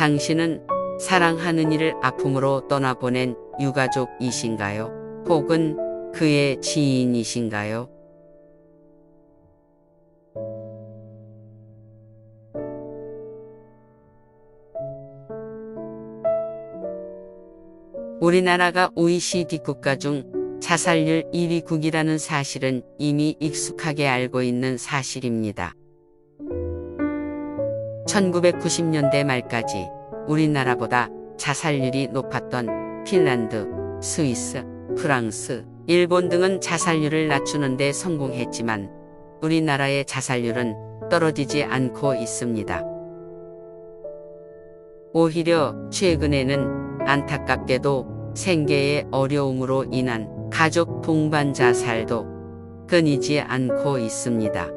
당신은 사랑하는 이를 아픔으로 떠나보낸 유가족이신가요? 혹은 그의 지인이신가요? 우리나라가 OECD 국가 중 자살률 1위국이라는 사실은 이미 익숙하게 알고 있는 사실입니다. 1990년대 말까지 우리나라보다 자살률이 높았던 핀란드, 스위스, 프랑스, 일본 등은 자살률을 낮추는 데 성공했지만 우리나라의 자살률은 떨어지지 않고 있습니다. 오히려 최근에는 안타깝게도 생계의 어려움으로 인한 가족 동반 자살도 끊이지 않고 있습니다.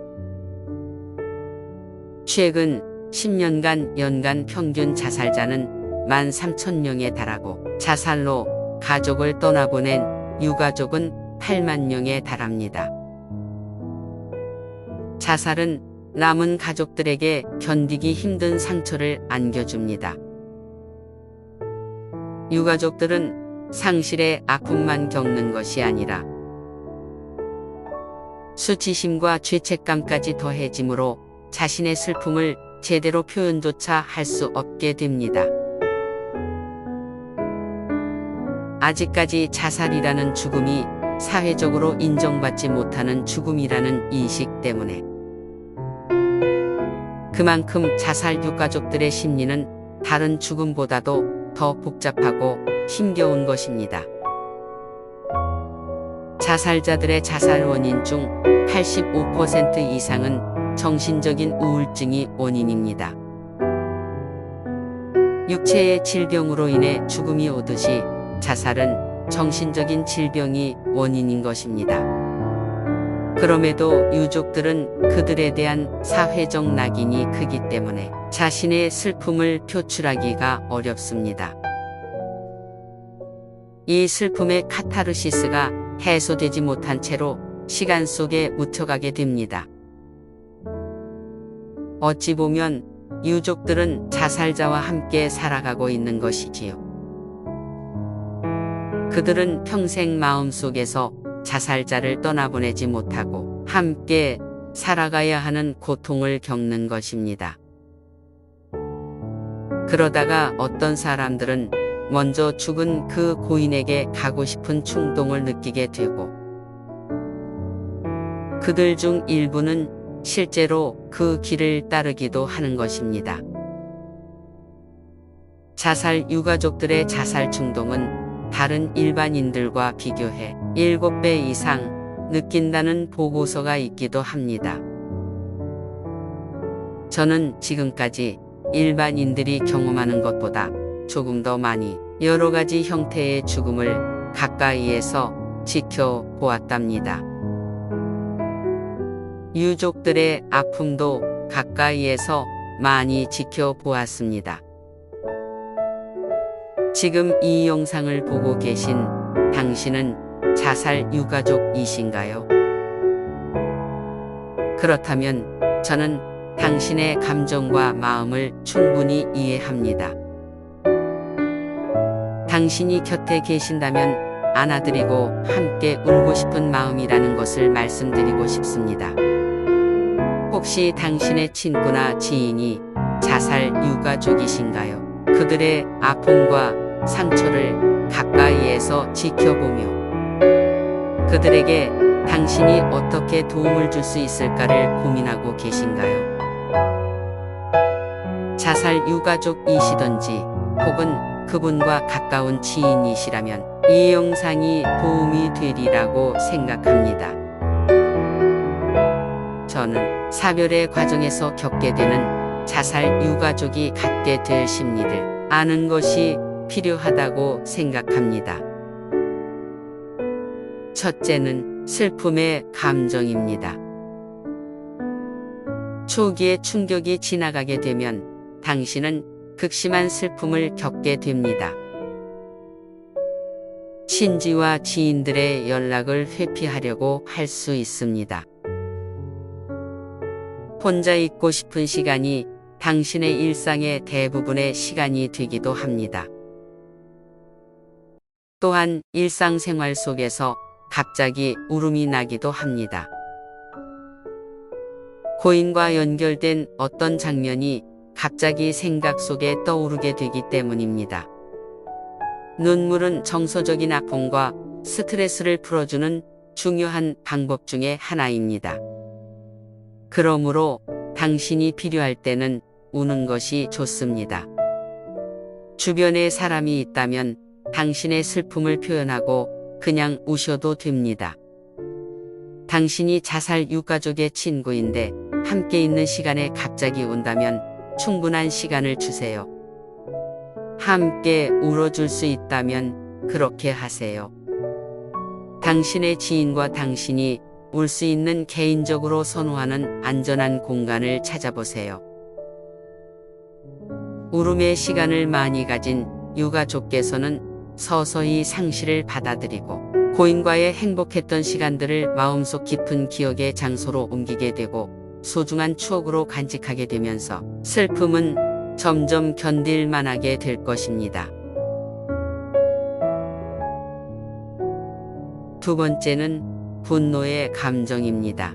최근 10년간 연간 평균 자살자는 13,000명에 달하고 자살로 가족을 떠나보낸 유가족은 8만 명에 달합니다. 자살은 남은 가족들에게 견디기 힘든 상처를 안겨줍니다. 유가족들은 상실의 아픔만 겪는 것이 아니라 수치심과 죄책감까지 더해지므로 자신의 슬픔을 제대로 표현조차 할 수 없게 됩니다. 아직까지 자살이라는 죽음이 사회적으로 인정받지 못하는 죽음이라는 인식 때문에 그만큼 자살 유가족들의 심리는 다른 죽음보다도 더 복잡하고 힘겨운 것입니다. 자살자들의 자살 원인 중 85% 이상은 정신적인 우울증이 원인입니다. 육체의 질병으로 인해 죽음이 오듯이 자살은 정신적인 질병이 원인인 것입니다. 그럼에도 유족들은 그들에 대한 사회적 낙인이 크기 때문에 자신의 슬픔을 표출하기가 어렵습니다. 이 슬픔의 카타르시스가 해소되지 못한 채로 시간 속에 묻혀가게 됩니다. 어찌 보면 유족들은 자살자와 함께 살아가고 있는 것이지요. 그들은 평생 마음속에서 자살자를 떠나보내지 못하고 함께 살아가야 하는 고통을 겪는 것입니다. 그러다가 어떤 사람들은 먼저 죽은 그 고인에게 가고 싶은 충동을 느끼게 되고 그들 중 일부는 실제로 그 길을 따르기도 하는 것입니다. 자살 유가족들의 자살 충동은 다른 일반인들과 비교해 7배 이상 느낀다는 보고서가 있기도 합니다. 저는 지금까지 일반인들이 경험하는 것보다 조금 더 많이 여러 가지 형태의 죽음을 가까이에서 지켜보았답니다. 유족들의 아픔도 가까이에서 많이 지켜보았습니다. 지금 이 영상을 보고 계신 당신은 자살 유가족이신가요? 그렇다면 저는 당신의 감정과 마음을 충분히 이해합니다. 당신이 곁에 계신다면 안아드리고 함께 울고 싶은 마음이라는 것을 말씀드리고 싶습니다. 혹시 당신의 친구나 지인이 자살 유가족이신가요? 그들의 아픔과 상처를 가까이에서 지켜보며 그들에게 당신이 어떻게 도움을 줄 수 있을까를 고민하고 계신가요? 자살 유가족이시던지 혹은 그분과 가까운 지인이시라면 이 영상이 도움이 되리라고 생각합니다. 저는 사별의 과정에서 겪게 되는 자살 유가족이 갖게 될 심리를 아는 것이 필요하다고 생각합니다. 첫째는 슬픔의 감정입니다. 초기의 충격이 지나가게 되면 당신은 극심한 슬픔을 겪게 됩니다. 친지와 지인들의 연락을 회피하려고 할 수 있습니다. 혼자 있고 싶은 시간이 당신의 일상의 대부분의 시간이 되기도 합니다. 또한 일상생활 속에서 갑자기 울음이 나기도 합니다. 고인과 연결된 어떤 장면이 갑자기 생각 속에 떠오르게 되기 때문입니다. 눈물은 정서적인 아픔과 스트레스를 풀어주는 중요한 방법 중에 하나입니다. 그러므로 당신이 필요할 때는 우는 것이 좋습니다. 주변에 사람이 있다면 당신의 슬픔을 표현하고 그냥 우셔도 됩니다. 당신이 자살 유가족의 친구인데 함께 있는 시간에 갑자기 운다면 충분한 시간을 주세요. 함께 울어줄 수 있다면 그렇게 하세요. 당신의 지인과 당신이 울 수 있는 개인적으로 선호하는 안전한 공간을 찾아보세요. 울음의 시간을 많이 가진 유가족께서는 서서히 상실을 받아들이고 고인과의 행복했던 시간들을 마음속 깊은 기억의 장소로 옮기게 되고 소중한 추억으로 간직하게 되면서 슬픔은 점점 견딜만하게 될 것입니다. 두 번째는 분노의 감정입니다.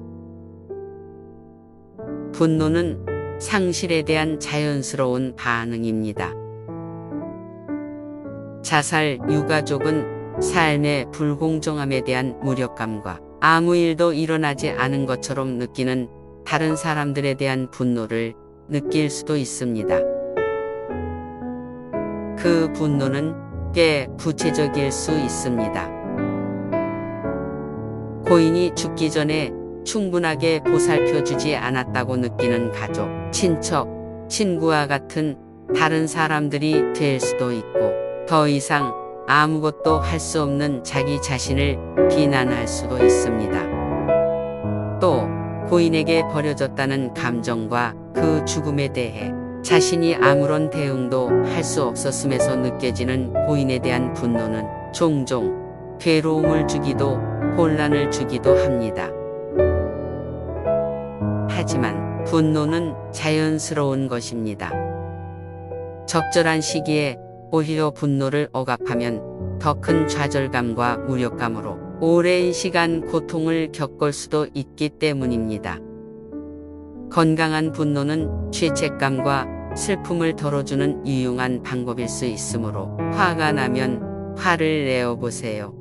분노는 상실에 대한 자연스러운 반응입니다. 자살 유가족은 삶의 불공정함에 대한 무력감과 아무 일도 일어나지 않은 것처럼 느끼는 다른 사람들에 대한 분노를 느낄 수도 있습니다. 그 분노는 꽤 구체적일 수 있습니다. 고인이 죽기 전에 충분하게 보살펴주지 않았다고 느끼는 가족, 친척, 친구와 같은 다른 사람들이 될 수도 있고 더 이상 아무것도 할 수 없는 자기 자신을 비난할 수도 있습니다. 또 고인에게 버려졌다는 감정과 그 죽음에 대해 자신이 아무런 대응도 할 수 없었음에서 느껴지는 고인에 대한 분노는 종종 괴로움을 주기도 혼란을 주기도 합니다. 하지만 분노는 자연스러운 것입니다. 적절한 시기에 오히려 분노를 억압하면 더 큰 좌절감과 무력감으로 오랜 시간 고통을 겪을 수도 있기 때문입니다. 건강한 분노는 죄책감과 슬픔을 덜어주는 유용한 방법일 수 있으므로 화가 나면 화를 내어보세요.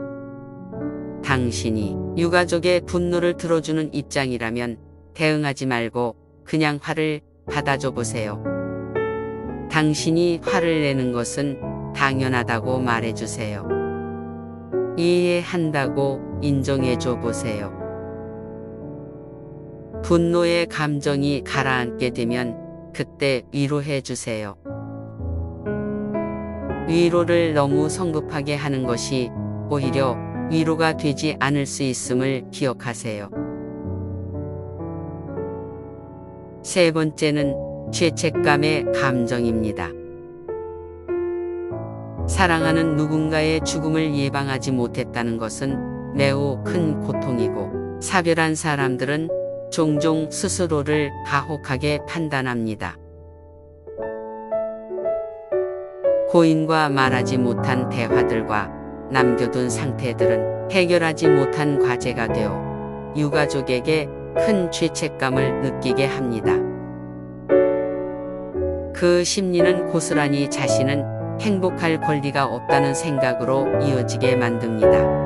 당신이 유가족의 분노를 들어주는 입장이라면 대응하지 말고 그냥 화를 받아줘 보세요. 당신이 화를 내는 것은 당연하다고 말해주세요. 이해한다고 인정해줘 보세요. 분노의 감정이 가라앉게 되면 그때 위로해주세요. 위로를 너무 성급하게 하는 것이 오히려 위로가 되지 않을 수 있음을 기억하세요. 세 번째는 죄책감의 감정입니다. 사랑하는 누군가의 죽음을 예방하지 못했다는 것은 매우 큰 고통이고 사별한 사람들은 종종 스스로를 가혹하게 판단합니다. 고인과 말하지 못한 대화들과 남겨둔 상태들은 해결하지 못한 과제가 되어 유가족에게 큰 죄책감을 느끼게 합니다. 그 심리는 고스란히 자신은 행복할 권리가 없다는 생각으로 이어지게 만듭니다.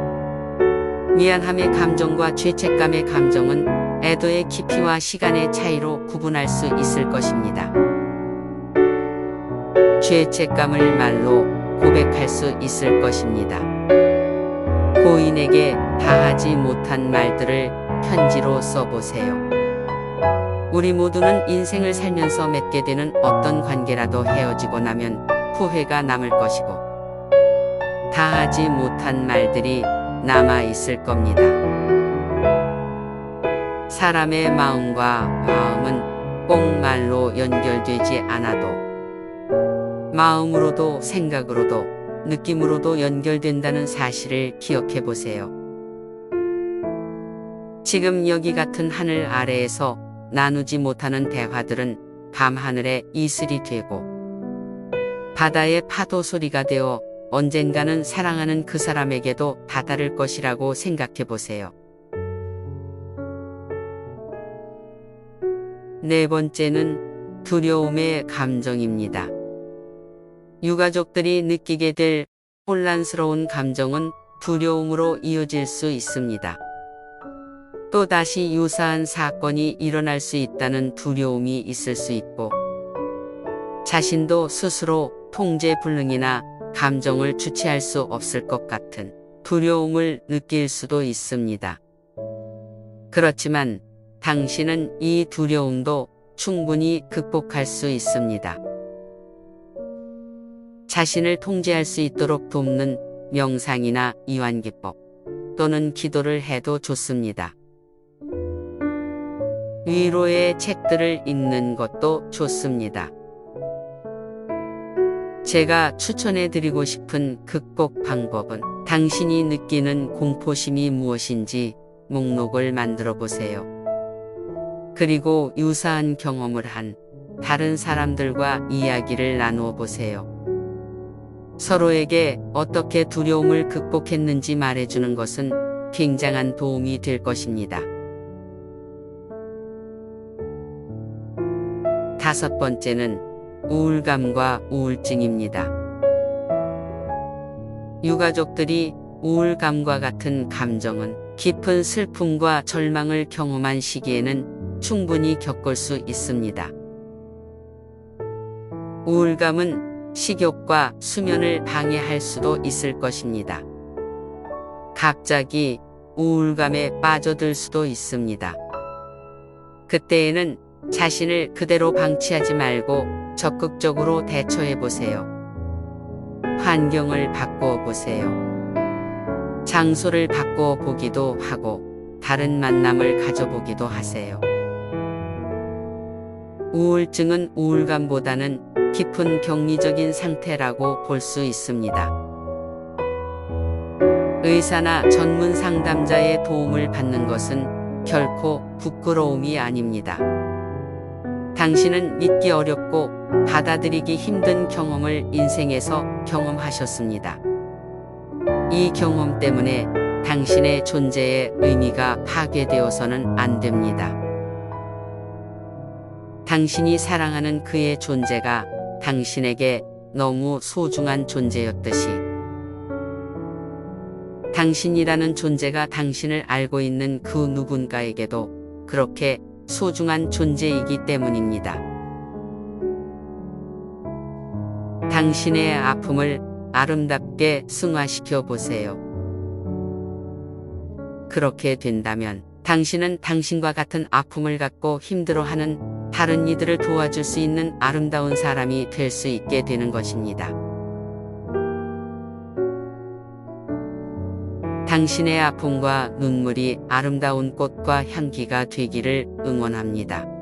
미안함의 감정과 죄책감의 감정은 애도의 깊이와 시간의 차이로 구분할 수 있을 것입니다. 죄책감을 말로 고백할 수 있을 것입니다. 고인에게 다하지 못한 말들을 편지로 써보세요. 우리 모두는 인생을 살면서 맺게 되는 어떤 관계라도 헤어지고 나면 후회가 남을 것이고 다하지 못한 말들이 남아 있을 겁니다. 사람의 마음과 마음은 꼭 말로 연결되지 않아도 마음으로도 생각으로도 느낌으로도 연결된다는 사실을 기억해 보세요. 지금 여기 같은 하늘 아래에서 나누지 못하는 대화들은 밤하늘의 이슬이 되고 바다의 파도 소리가 되어 언젠가는 사랑하는 그 사람에게도 다다를 것이라고 생각해 보세요. 네 번째는 두려움의 감정입니다. 유가족들이 느끼게 될 혼란스러운 감정은 두려움으로 이어질 수 있습니다. 또다시 유사한 사건이 일어날 수 있다는 두려움이 있을 수 있고, 자신도 스스로 통제불능이나 감정을 주체할 수 없을 것 같은 두려움을 느낄 수도 있습니다. 그렇지만 당신은 이 두려움도 충분히 극복할 수 있습니다. 자신을 통제할 수 있도록 돕는 명상이나 이완기법 또는 기도를 해도 좋습니다. 위로의 책들을 읽는 것도 좋습니다. 제가 추천해드리고 싶은 극복 방법은 당신이 느끼는 공포심이 무엇인지 목록을 만들어 보세요. 그리고 유사한 경험을 한 다른 사람들과 이야기를 나누어 보세요. 서로에게 어떻게 두려움을 극복했는지 말해주는 것은 굉장한 도움이 될 것입니다. 다섯 번째는 우울감과 우울증입니다. 유가족들이 우울감과 같은 감정은 깊은 슬픔과 절망을 경험한 시기에는 충분히 겪을 수 있습니다. 우울감은 식욕과 수면을 방해할 수도 있을 것입니다. 갑자기 우울감에 빠져들 수도 있습니다. 그때에는 자신을 그대로 방치하지 말고 적극적으로 대처해 보세요. 환경을 바꾸어 보세요. 장소를 바꾸어 보기도 하고 다른 만남을 가져보기도 하세요. 우울증은 우울감보다는 깊은 격리적인 상태라고 볼 수 있습니다. 의사나 전문 상담자의 도움을 받는 것은 결코 부끄러움이 아닙니다. 당신은 믿기 어렵고 받아들이기 힘든 경험을 인생에서 경험하셨습니다. 이 경험 때문에 당신의 존재의 의미가 파괴되어서는 안 됩니다. 당신이 사랑하는 그의 존재가 당신에게 너무 소중한 존재였듯이 당신이라는 존재가 당신을 알고 있는 그 누군가에게도 그렇게 소중한 존재이기 때문입니다. 당신의 아픔을 아름답게 승화시켜 보세요. 그렇게 된다면 당신은 당신과 같은 아픔을 갖고 힘들어하는 다른 이들을 도와줄 수 있는 아름다운 사람이 될 수 있게 되는 것입니다. 당신의 아픔과 눈물이 아름다운 꽃과 향기가 되기를 응원합니다.